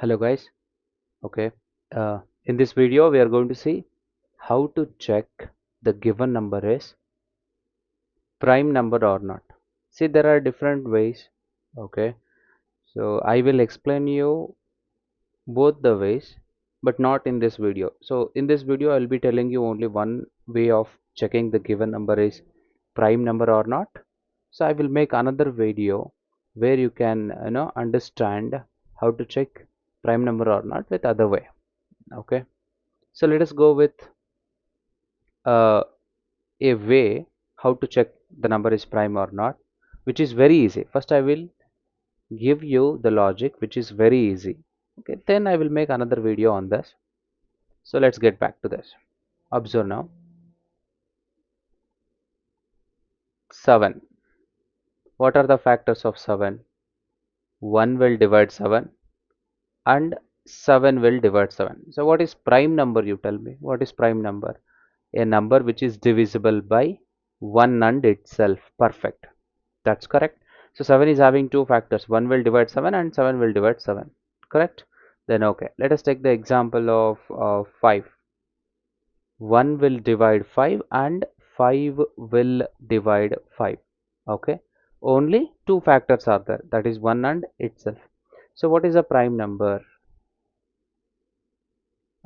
Hello guys. Okay. In this video we are going to see how to check the given number is prime number or not. See, there are different ways. Okay. So I will explain you both the ways, but not in this video. So in this video I'll be telling you only one way of checking the given number is prime number or not. So I will make another video where you can understand how to check prime number or not with other way. Okay. So let us go with uh, a way how to check the number is prime or not, which is very easy. First, I will give you the logic, which is very easy. Okay, then I will make another video on this. So let's get back to this. Observe now. 7. What are the factors of 7? 1 will divide 7 and 7 will divide 7. So what is prime number, you tell me? What is prime number? A number which is divisible by 1 and itself. Perfect. That's correct. So 7 is having two factors. 1 will divide 7 and 7 will divide 7. Correct? Then okay. Let us take the example of 5. 1 will divide 5 and 5 will divide 5. Okay. Only two factors are there. That is 1 and itself. So what is a prime number?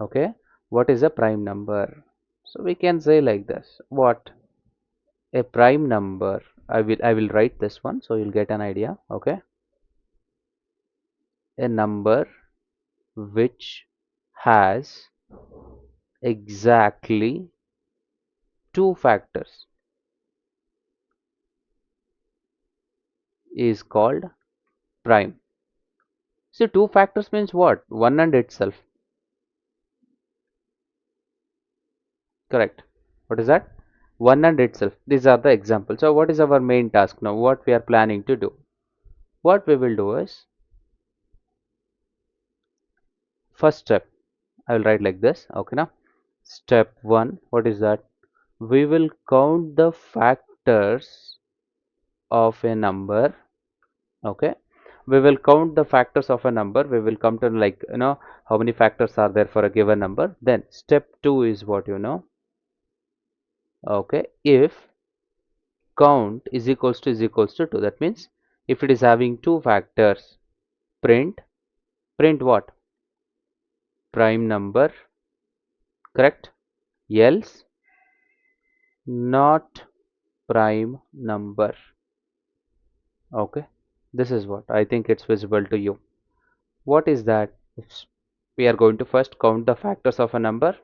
Okay. What is a prime number? So we can say like this. What? A prime number. I will write this one so you'll get an idea. Okay. A number which has exactly two factors is called prime. See, two factors means what? 1 and itself. Correct. What is that? 1 and itself. These are the examples. So what is our main task now? What we are planning to do? What we will do is, first step, I will write like this. Okay now. Step 1, what is that? We will count the factors of a number. Okay, we will count the factors of a number. We will come to, like, how many factors are there for a given number. Then step 2 is what, okay, if count is equals to 2, that means if it is having two factors, print what? Prime number. Correct. Else not prime number. Okay, this is what I think it's visible to you. What is that? We are going to first count the factors of a number,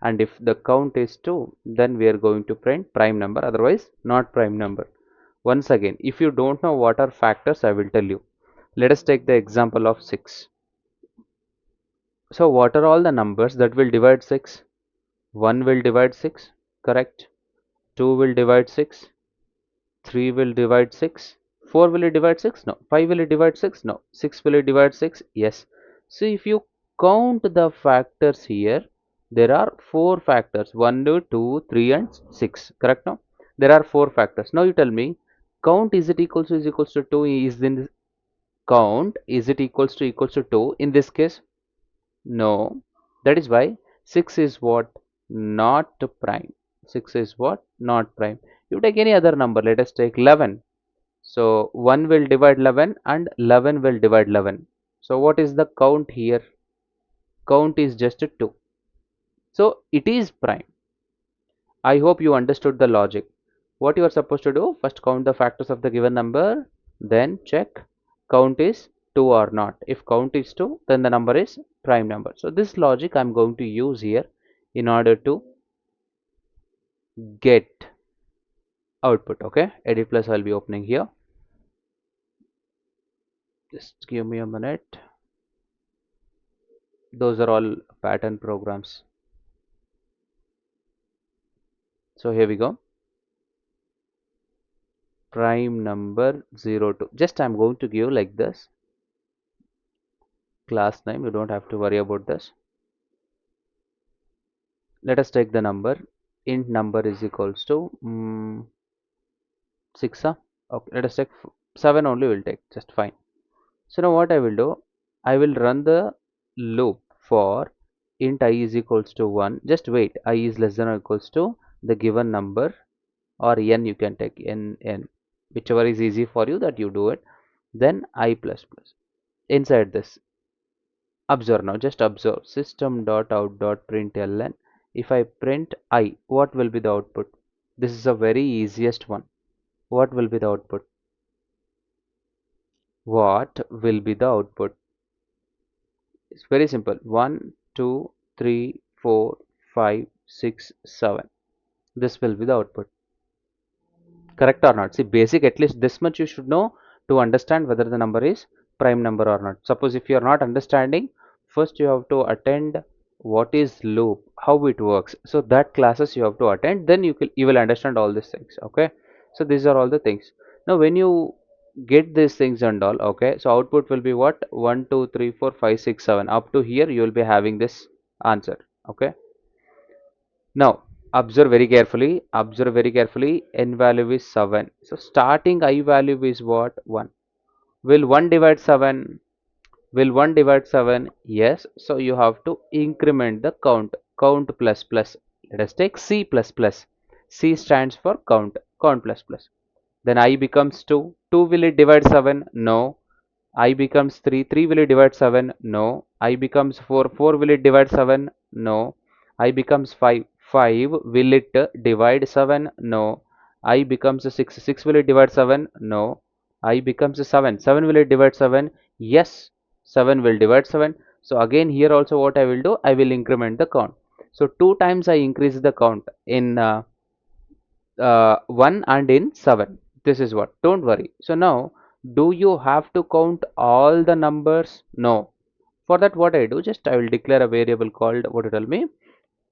and if the count is 2, then we are going to print prime number, otherwise not prime number. Once again, if you don't know what are factors, I will tell you. Let us take the example of 6. So what are all the numbers that will divide 6? 1 will divide 6, correct. 2 will divide 6, 3 will divide 6, 4 will it divide 6? No. 5 will it divide 6? No. 6 will it divide 6? Yes. So if you count the factors here, there are 4 factors: 1, 2, 3 and 6. Correct now? There are 4 factors. Now you tell me, count is it equals to 2? Is in count is it equals to 2 in this case? No. That is why 6 is what? Not prime. 6 is what? Not prime. You take any other number. Let us take 11. So 1 will divide 11 and 11 will divide 11. So what is the count here? Count is just a 2. So it is prime. I hope you understood the logic. What you are supposed to do? First count the factors of the given number, then check count is 2 or not. If count is 2, then the number is prime number. So this logic I am going to use here in order to get output. Okay, edit plus I'll be opening here. Just give me a minute. Those are all pattern programs. So here we go. Prime number 02. Just I'm going to give like this. Class name, you don't have to worry about this. Let us take the number. Int number is equals to 6. Okay, let us take 7 only, will take just fine. So now what I will do, I will run the, 6 is 0. 1 will divide 7 and 7 will divide 7. So what is the count here? Count is 2. So it is prime. I will run the loop for int I is equals to 1. Just wait, I is less than or equals to the given number, or n, you can take n, whichever is easy for you, that you do it. Then I plus plus. Inside this, observe now, just observe system dot out dot println. If I print I, what will be the output? This is a very easiest one. What will be the output? What will be the output? It's very simple. 1, 2, 3, 4, 5, 6, 7. This will be the output. Correct or not? See, basic, at least this much you should know to understand whether the number is prime number or not. Suppose if you are not understanding, first you have to attend what is loop, how it works. So that classes you have to attend, then you will understand all these things. Okay. So these are all the things. Now when you get these things and all, okay, so output will be what? 1, 2, 3, 4, 5, 6, 7. Up to here you will be having this answer. Okay. Now observe very carefully, n value is 7. So starting I value is what? 1. Will 1 divide 7? Will 1 divide 7? Yes. So you have to increment the count. Count plus plus. Let us take C plus plus. C stands for count. Count plus plus. Then I becomes 2. 2 will it divide 7? No. I becomes 3. 3 will it divide 7? No. I becomes 4. 4 will it divide 7? No. I becomes 5. 5 will it divide 7? No. I becomes 6. 6 will it divide 7? No. I becomes 7. 7 will it divide 7? Yes. 7 will divide 7. So again here also what I will do? I will increment the count. So 2 times I increase the count in 1 and in 7. This is what. Don't worry. So now, do you have to count all the numbers? No. For that, what I do, just I will declare a variable called, what it tell me,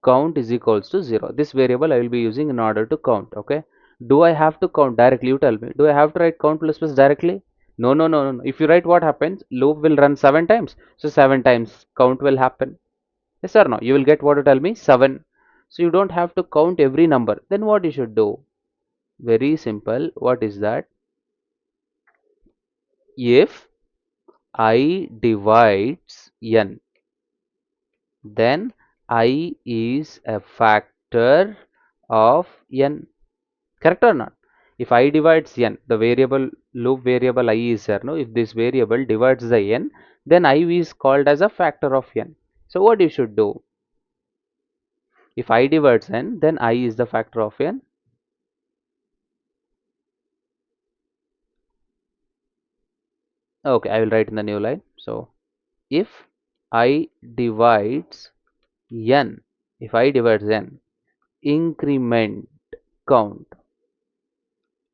count is equals to 0. This variable I will be using in order to count. Okay. Do I have to count directly? You tell me. Do I have to write count plus plus directly? No, no, no, no. If you write, what happens? Loop will run 7 times. So 7 times count will happen. Yes or no? You will get what you tell me, 7. So you don't have to count every number. Then what you should do? Very simple. What is that? If I divides n, then I is a factor of n. Correct or not? If I divides n, the variable, loop variable I is there. No, if this variable divides the n, then I is called as a factor of n. So what you should do? If I divides n, then I is the factor of n. Okay, I will write in the new line. So if I divides n, if I divides n, increment count,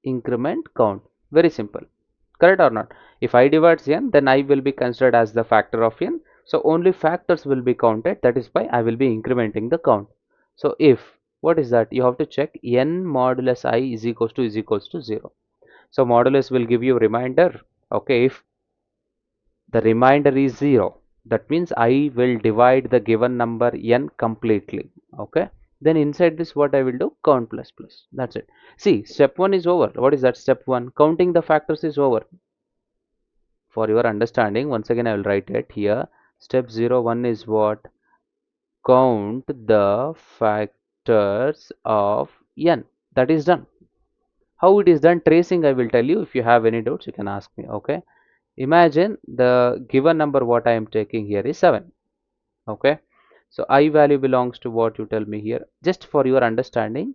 increment count, very simple. Correct or not? If I divides n, then I will be considered as the factor of n. So only factors will be counted. That is why I will be incrementing the count. So if, what is that? You have to check n modulus I is equals to 0. So modulus will give you a reminder. Okay, if the remainder is 0, that means I will divide the given number n completely. Okay, then inside this, what I will do? Count plus plus. That's it. See, step 1 is over. What is that? Step 1, counting the factors, is over. For your understanding, once again I will write it here. Step 01 is what? Count the factors of n. That is done. How it is done? Tracing I will tell you. If you have any doubts, you can ask me. Okay, imagine the given number what I am taking here is 7. Okay, so I value belongs to what you tell me here. Just for your understanding,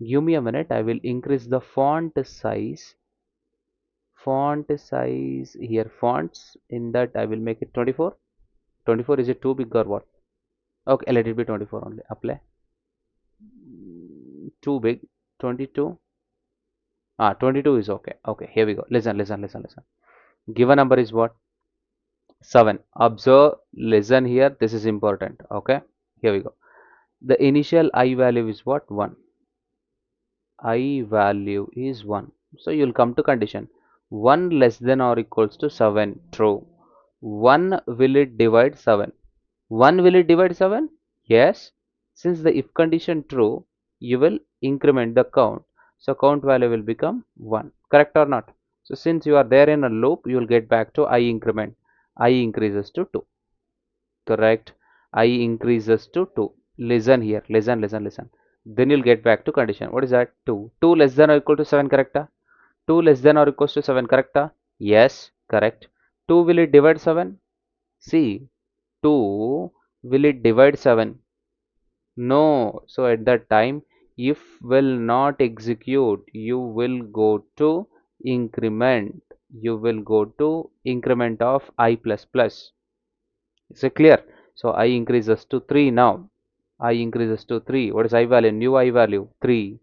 give me a minute. I will increase the font size. Font size here, fonts, in that I will make it 24. 24, is it too big or what? Okay, let it be 24 only. Apply. Too big. 22. 22 is okay. Okay, here we go. Listen, listen, listen, listen. Given number is what? 7. Observe, listen here. This is important. Okay, here we go. The initial I value is what? 1. I value is 1. So you'll come to condition 1 less than or equals to 7. True. 1 will it divide 7? 1 will it divide 7? Yes. Since the if condition true, you will increment the count. So count value will become 1. Correct or not? So since you are there in a loop, you will get back to I increment. I increases to 2. correct. I increases to 2. Listen here, listen. Then you'll get back to condition. What is that? 2. 2 less than or equal to 7, correct? 2 less than or equals to 7, correct? Yes, correct. 2, will it divide 7? See, 2, will it divide 7? No. So at that time, if will not execute, you will go to increment. You will go to increment of I plus plus. Is it clear? So I increases to 3 now. I increases to 3. What is I value? New I value 3.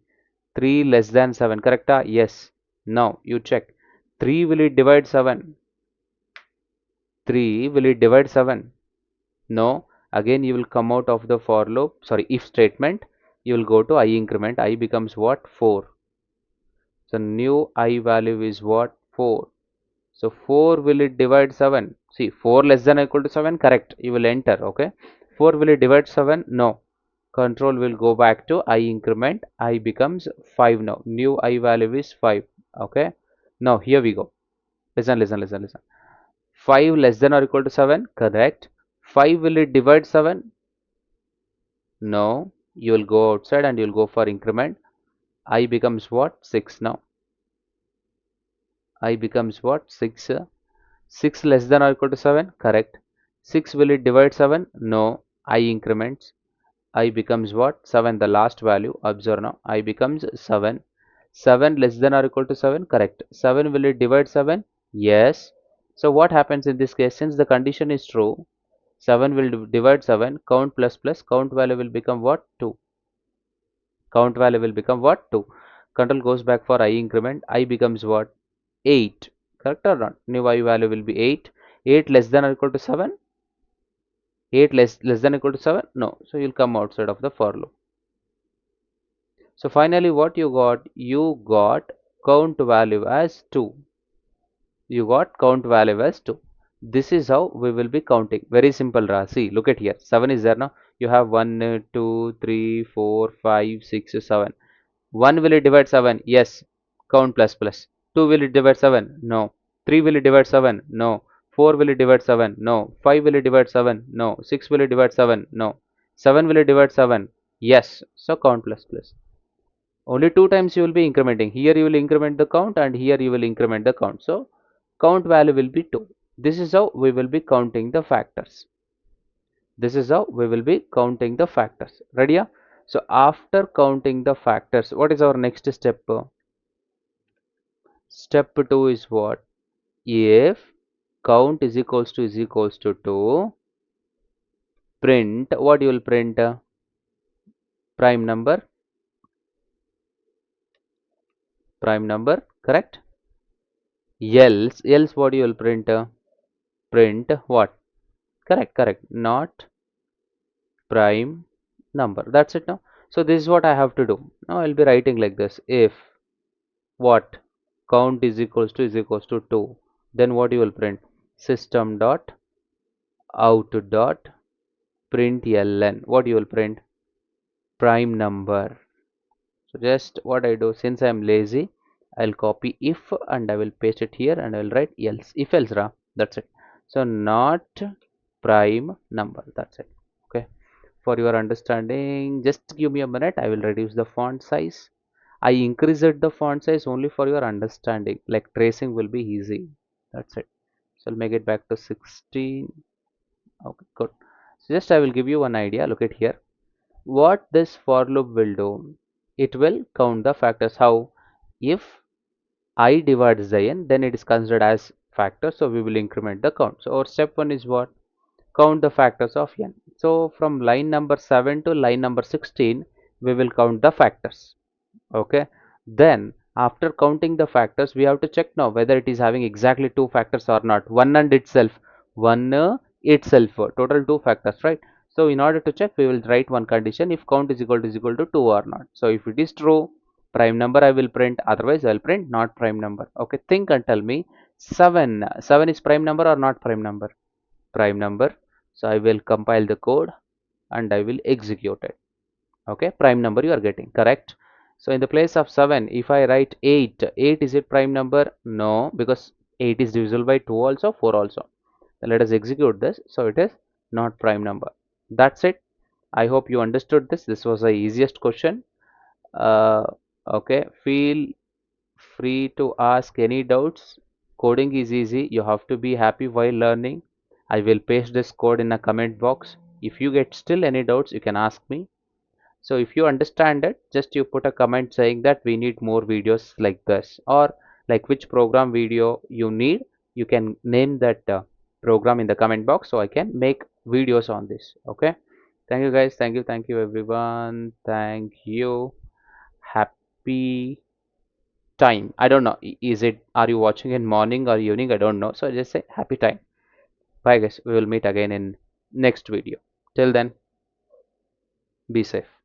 3 less than 7, correct? Yes. Now you check. 3, will it divide 7? 3, will it divide 7? No. Again you will come out of the for loop, sorry, if statement. You will go to I increment. I becomes what? 4. So new I value is what? 4. So 4, will it divide 7? See, 4 less than or equal to 7, correct. You will enter, okay. 4, will it divide 7? No. Control will go back to I increment. I becomes 5 now. New I value is 5, okay. Now here we go. Listen. 5 less than or equal to 7, correct. 5, will it divide 7? No. You will go outside and you will go for increment. I becomes what? 6 now. I becomes what? 6. 6 less than or equal to 7, correct. 6, will it divide 7? No. I increments. I becomes what? 7, the last value. Observe now. I becomes 7. 7 less than or equal to 7, correct. 7, will it divide 7? Yes. So what happens in this case? Since the condition is true, 7 will divide 7. Count plus plus. Count value will become what? 2. Count value will become what? 2. Control goes back for I increment. I becomes what? 8. Correct or not? New I value will be 8. 8 less than or equal to 7? 8 less than or equal to 7? No. So you'll come outside of the for loop. So finally what you got? You got count value as 2. You got count value as 2. This is how we will be counting. Very simple, Ra. See, look at here. 7 is there now. You have 1, 2, 3, 4, 5, 6, 7. 1, will it divide 7? Yes. Count plus plus. 2, will it divide 7? No. 3, will it divide 7? No. 4, will it divide 7? No. 5, will it divide 7? No. 6, will it divide 7? No. 7, will it divide 7? Yes. So count plus plus. Only 2 times you will be incrementing. Here you will increment the count and here you will increment the count. So count value will be 2. This is how we will be counting the factors. This is how we will be counting the factors. Ready? So after counting the factors, what is our next step? Step 2 is what? If count is equals to 2, print, what you will print? Prime number. Prime number, correct? Else what you will print? Print what? Correct. Not prime number. That's it now. So this is what I have to do. Now I'll be writing like this. If what? Count is equals to 2. Then what you will print? System dot out dot println. What you will print? Prime number. So just what I do, since I am lazy, I'll copy if and I will paste it here and I will write else. If else, ra. That's it. So not prime number. That's it. Okay. For your understanding, just give me a minute. I will reduce the font size. I increased the font size only for your understanding. Like tracing will be easy. That's it. So I'll make it back to 16. Okay, good. So just I will give you one idea. Look at here. What this for loop will do, it will count the factors. How? If I divides the n, then it is considered as factor, so we will increment the count. So our step 1 is what? Count the factors of n. So from line number 7 to line number 16, we will count the factors. Okay, then after counting the factors, we have to check now whether it is having exactly 2 factors or not. One itself, total 2 factors, right? So in order to check, we will write one condition: if count is equal to 2 or not. So if it is true, prime number I will print, otherwise I will print not prime number. Okay, think and tell me. 7 is prime number or not prime number? Prime number. So I will compile the code and I will execute it. Okay, prime number you are getting, correct? So in the place of 7, if I write 8, 8 is it prime number? No, because 8 is divisible by 2 also, 4 also. Then let us execute this. So it is not prime number. That's it. I hope you understood this. This was the easiest question. uh, okay, feel free to ask any doubts. Coding is easy. You have to be happy while learning. I will paste this code in a comment box. If you get still any doubts, you can ask me. So if you understand it, just you put a comment saying that we need more videos like this, or like which program video you need. You can name that program in the comment box so I can make videos on this. Okay. Thank you guys. Thank you everyone. Thank you. Happy time. I don't know. Is it, are you watching in morning or evening? I don't know. So I just say happy time. Bye guys. We will meet again in next video. Till then, be safe.